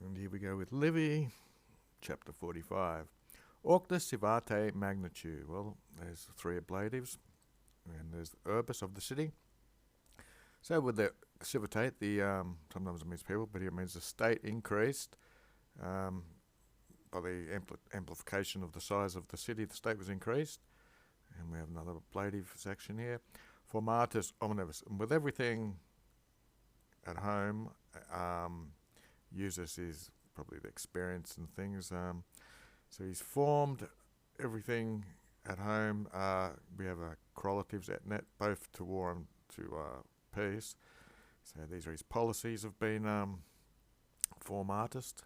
And here we go with Livy, chapter 45. Octa civate magnitu. Well, there's three ablatives, and there's the Urbis of the city. So with the civitate, sometimes it means people, but here it means the state increased by the amplification of the size of the city. The state was increased. And we have another ablative section here. Formatus omnibus. And with everything at home, uses his probably the experience and things. So he's formed everything at home. We have correlatives at net, both to war and to peace. So these are his policies have been formatist.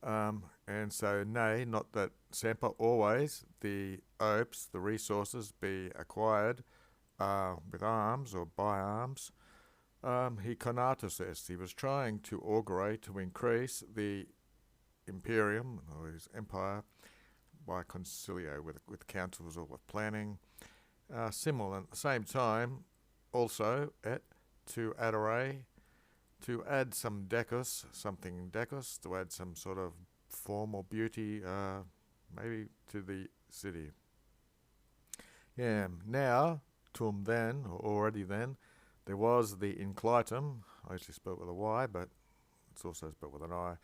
And so, nay, not that semper always the opes, the resources, be acquired with arms or by arms. He conatus est. He was trying to augurate, to increase the imperium, or his empire, by concilio, with councils or with planning. Similar at the same time, also, to adore, to add something decus, to add some sort of form or beauty, maybe to the city. Yeah, now, tum then, or already then, there was the inclitum, I usually spell it with a Y, but it's also spelled with an I,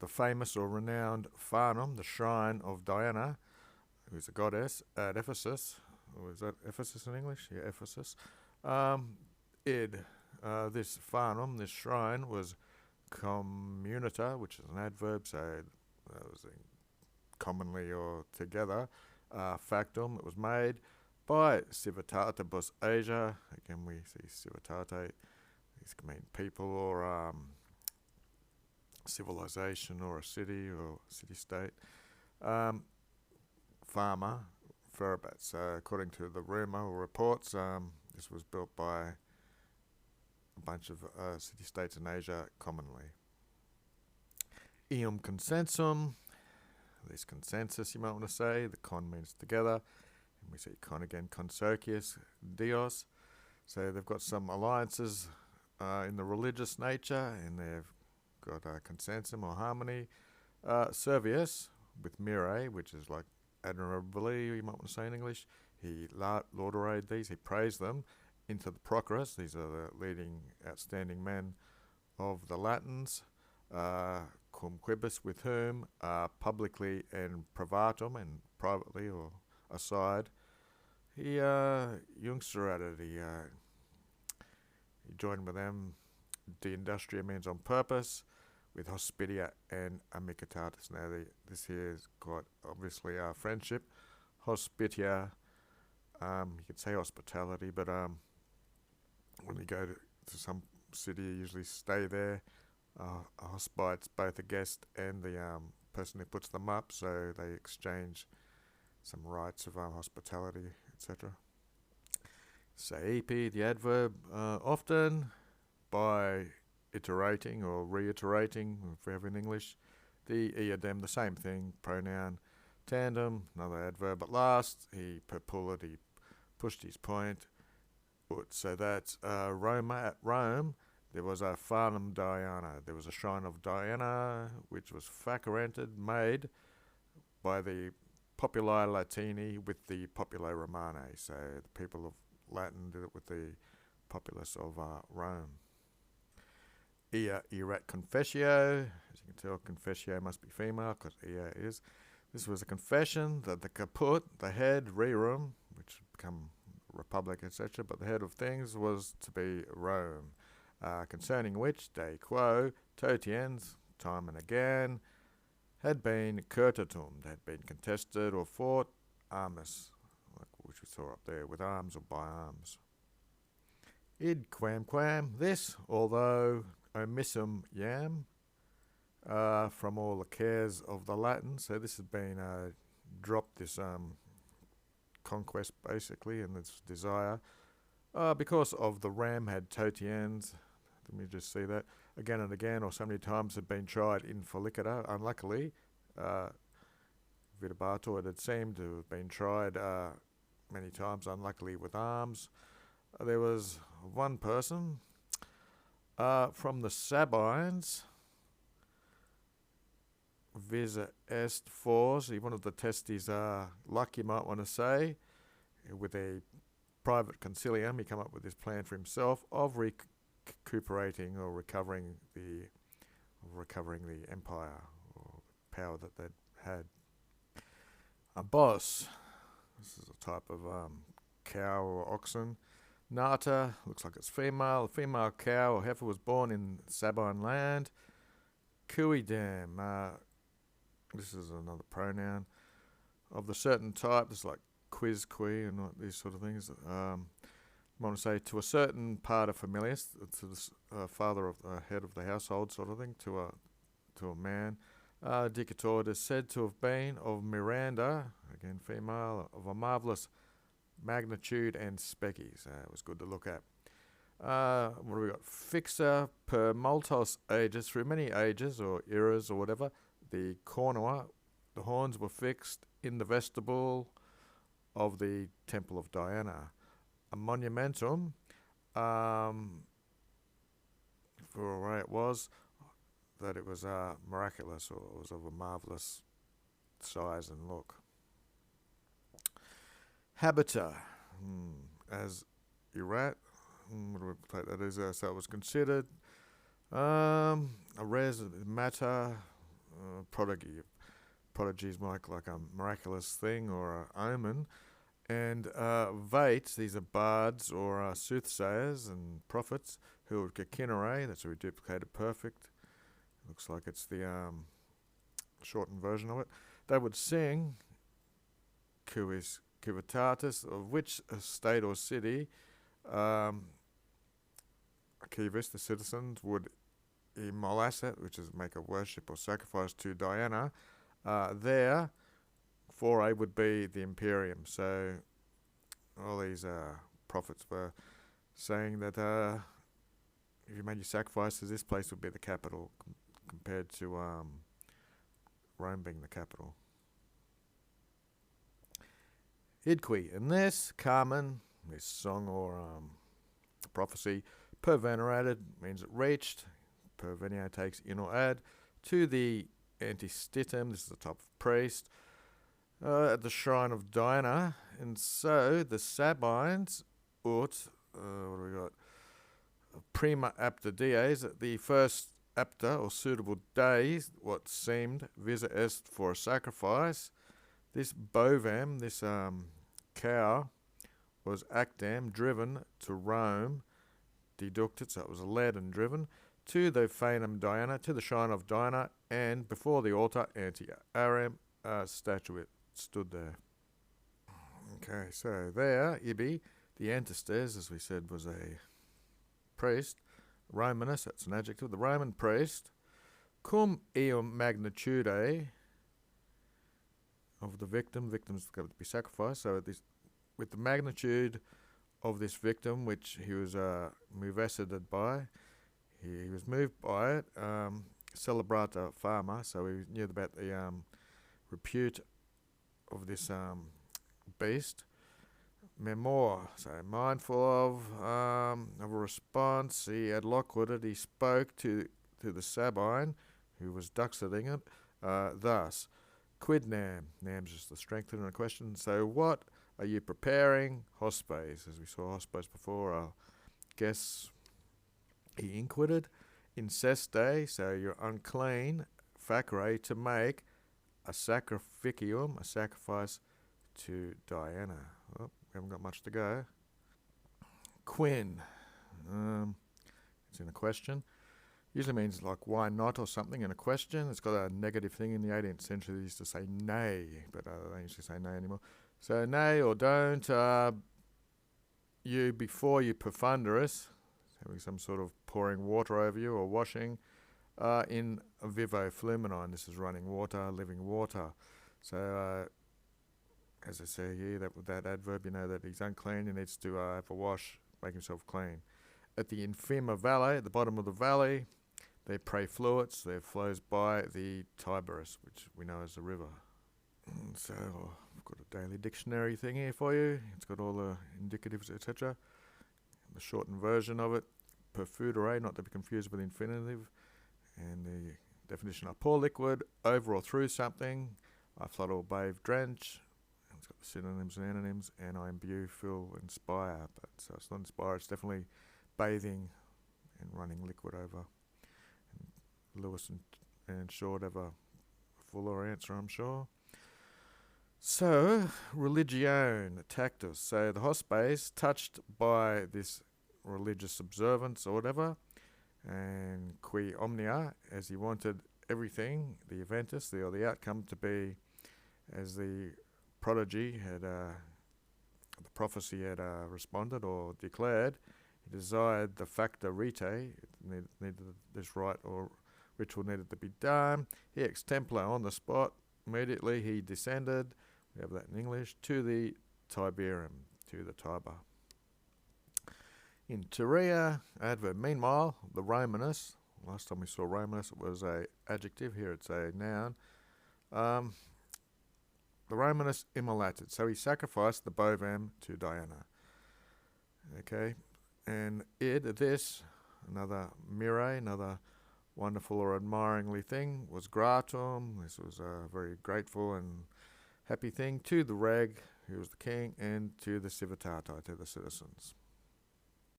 the famous or renowned Farnum, the shrine of Diana, who's a goddess, at Ephesus. Or is that Ephesus in English? Yeah, Ephesus. This Farnum, this shrine, was communita, which is an adverb, so that was commonly or together. Factum, it was made by Civitatibus Asia. Again, we see civitate. These can mean people or civilization or a city or city-state. Farmer, Ferabat. So according to the rumour or reports, this was built by a bunch of city-states in Asia commonly. Eum consensum, this consensus you might want to say. The con means together. And we see con again, consocius, dios. So they've got some alliances in the religious nature, and they've got consensum or harmony. Servius with mire, which is like admirably, you might want to say in English. He lauderated these, he praised them into the Prochorus. These are the leading outstanding men of the Latins. Cum quibus, with whom publicly and privatum, and privately or aside, he jungsterated, he joined with them. De industria means on purpose, with hospitia and amicitatis. Now this here is quite obviously our friendship. Hospitia, you could say hospitality, but when you go to some city, you usually stay there. Hospite's both a guest and the person who puts them up, so they exchange some rights of hospitality, etc. Seipi, the adverb, often by iterating or reiterating, if we have in English. The iadem, the same thing, pronoun. Tandem, another adverb. At last, he perpulled, he pushed his point. So that's Roma. At Rome, there was a Farnum Diana. There was a shrine of Diana, which was faccorented, made by the Populi Latini with the Populi Romani. So the people of Latin did it with the populace of Rome. Ia erat confessio. As you can tell, confessio must be female because ia is. This was a confession that the caput, the head, rerum, which become republic, etc., but the head of things was to be Rome, concerning which de quo totiens, time and again, had been curtatum, had been contested or fought, armis, like which we saw up there, with arms or by arms. Id quam, this, although omissum jam, from all the cares of the Latin. So this has been dropped, this conquest basically, and this desire, because of the ram had totiens. Let me just see that again and again, or so many times had been tried in Felicita. Unluckily, Vitabato, it had seemed to have been tried many times, unluckily with arms. There was one person from the Sabines visa est for, so he wanted to test his luck, you might want to say, with a private concilium. He came up with this plan for himself of recuperating or recovering the empire or power that they'd had. A boss. This is a type of cow or oxen. Nata, looks like it's female. A female cow or heifer was born in Sabine land. Kuidam, this is another pronoun. Of the certain type, this is like quiz, qui, and these sort of things. I want to say to a certain part of familius, to the father of the head of the household, sort of thing, to a man. Dicator is said to have been of Miranda, again female, of a marvellous magnitude and species. It was good to look at. What do we got? Fixer per multos ages, through many ages or eras or whatever, the cornua, the horns were fixed in the vestibule of the Temple of Diana. A monumentum, for a way it was, that it was miraculous, or it was of a marvellous size and look. Habita, as Irat, what do we take that as? So it was considered a res matter, prodigy. Prodigy is like a miraculous thing or an omen. And vates, these are bards or soothsayers and prophets, who are kakinere, that's a reduplicated perfect. Looks like it's the shortened version of it. They would sing Cuis Civitatis, of which state or city Civis, the citizens, would immolaset, which is make a worship or sacrifice to Diana. There, foray would be the Imperium. So all these prophets were saying that if you made your sacrifices, this place would be the capital, compared to Rome being the capital. Idqui, in this, Carmen, this song or prophecy, per venerated means it reached, per venio takes in or add, to the antistitum, this is the type of priest, at the shrine of Diana. And so the Sabines, what do we got? Prima apta dies, the first apta or suitable days, what seemed visa est for a sacrifice. This bovam, this cow, was actam, driven to Rome, deducted, so it was led and driven, to the Phaenum Diana, to the shrine of Diana, and before the altar, anti-aram, statuette stood there. Okay, so there, Ibi, the antistes, as we said, was a priest. Romanus, that's an adjective, the Roman priest. Cum eum magnitude of the victim, victims got to be sacrificed, so with the magnitude of this victim, which he was movesited by, he was moved by it, celebrata fama, so he knew about the repute of this beast. Memor, so mindful of a response, he had lockwooded, he spoke to the Sabine, who was duxeting it, thus, quid nam, nam's just the strengthener question, so what are you preparing? Hospes, as we saw hospes before, I guess he inquitted. Inceste, so you're unclean, facere, to make a sacrificium, a sacrifice to Diana. Oh, we haven't got much to go. Quin, it's in a question. Usually means like why not or something in a question. It's got a negative thing. In the 18th century they used to say nay, but they don't usually say nay anymore. So nay or don't, you before you perfunderous, having some sort of pouring water over you or washing, in vivo fluminine, this is running water, living water. So as I say here, that with that adverb, you know that he's unclean, he needs to have a wash, make himself clean. At the Infima Valley, at the bottom of the valley, they pray fluids, there flows by the Tiberus, which we know as the river. So I've got a daily dictionary thing here for you. It's got all the indicatives, etc. The shortened version of it, perfudere, not to be confused with infinitive, and the definition: a pour liquid over or through something. I flood or bathe, drench. It's got the synonyms and antonyms. And I imbue, fill, inspire. But so it's not inspire. It's definitely bathing and running liquid over. And Lewis and Short have a fuller answer, I'm sure. So, religione, tactus. So the hospes, touched by this religious observance or whatever, and qui omnia, as he wanted everything, the eventus, the outcome to be as the prodigy had, the prophecy had responded or declared. He desired the facta rite, needed this rite or ritual needed to be done. He extempore on the spot. Immediately he descended, we have that in English, to the Tiberum, to the Tiber. In Terea, adverb. Meanwhile, the Romanus, last time we saw Romanus, it was a adjective, here it's a noun. The Romanus immolated, so he sacrificed the bovem to Diana. Okay, and this, another mire, another wonderful or admiringly thing, was gratum. This was a very grateful and happy thing to the reg, who was the king, and to the civitate, to the citizens.